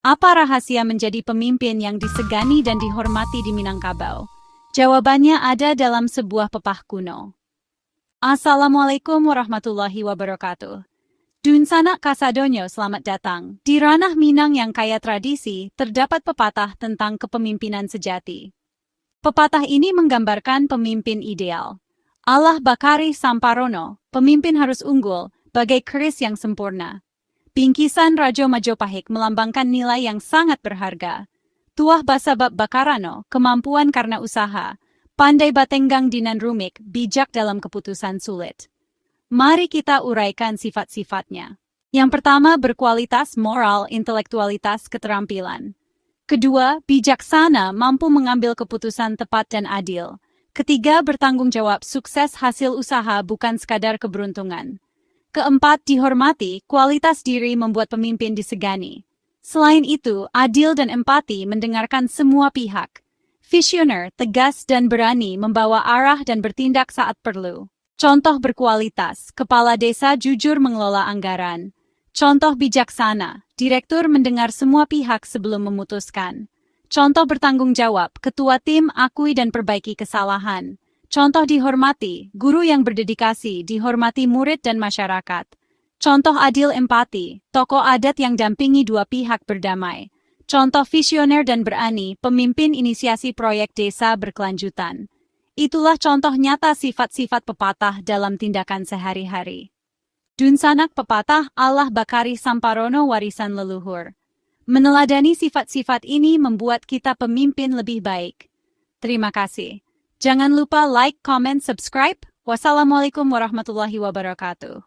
Apa rahasia menjadi pemimpin yang disegani dan dihormati di Minangkabau? Jawabannya ada dalam sebuah pepah kuno. Assalamualaikum warahmatullahi wabarakatuh. Dun sanak kasadonyo, selamat datang. Di ranah Minang yang kaya tradisi, terdapat pepatah tentang kepemimpinan sejati. Pepatah ini menggambarkan pemimpin ideal. Allah Bakari Samparono, pemimpin harus unggul, bagai keris yang sempurna. Bingkisan Rajo Majapahit melambangkan nilai yang sangat berharga. Tuah Basabab Bakarano, kemampuan karena usaha. Pandai Batenggang Dinan Rumik, bijak dalam keputusan sulit. Mari kita uraikan sifat-sifatnya. Yang pertama, berkualitas moral, intelektualitas, keterampilan. Kedua, bijaksana, mampu mengambil keputusan tepat dan adil. Ketiga, bertanggung jawab, sukses hasil usaha bukan sekadar keberuntungan. Keempat, dihormati, kualitas diri membuat pemimpin disegani. Selain itu, adil dan empati mendengarkan semua pihak. Visioner, tegas dan berani membawa arah dan bertindak saat perlu. Contoh berkualitas, kepala desa jujur mengelola anggaran. Contoh bijaksana, direktur mendengar semua pihak sebelum memutuskan. Contoh bertanggung jawab, ketua tim akui dan perbaiki kesalahan. Contoh dihormati, guru yang berdedikasi, dihormati murid dan masyarakat. Contoh adil empati, tokoh adat yang dampingi dua pihak berdamai. Contoh visioner dan berani, pemimpin inisiasi proyek desa berkelanjutan. Itulah contoh nyata sifat-sifat pepatah dalam tindakan sehari-hari. Dun sanak pepatah Allah Bakari Samparono warisan leluhur. Meneladani sifat-sifat ini membuat kita pemimpin lebih baik. Terima kasih. Jangan lupa like, comment, subscribe. Wassalamualaikum warahmatullahi wabarakatuh.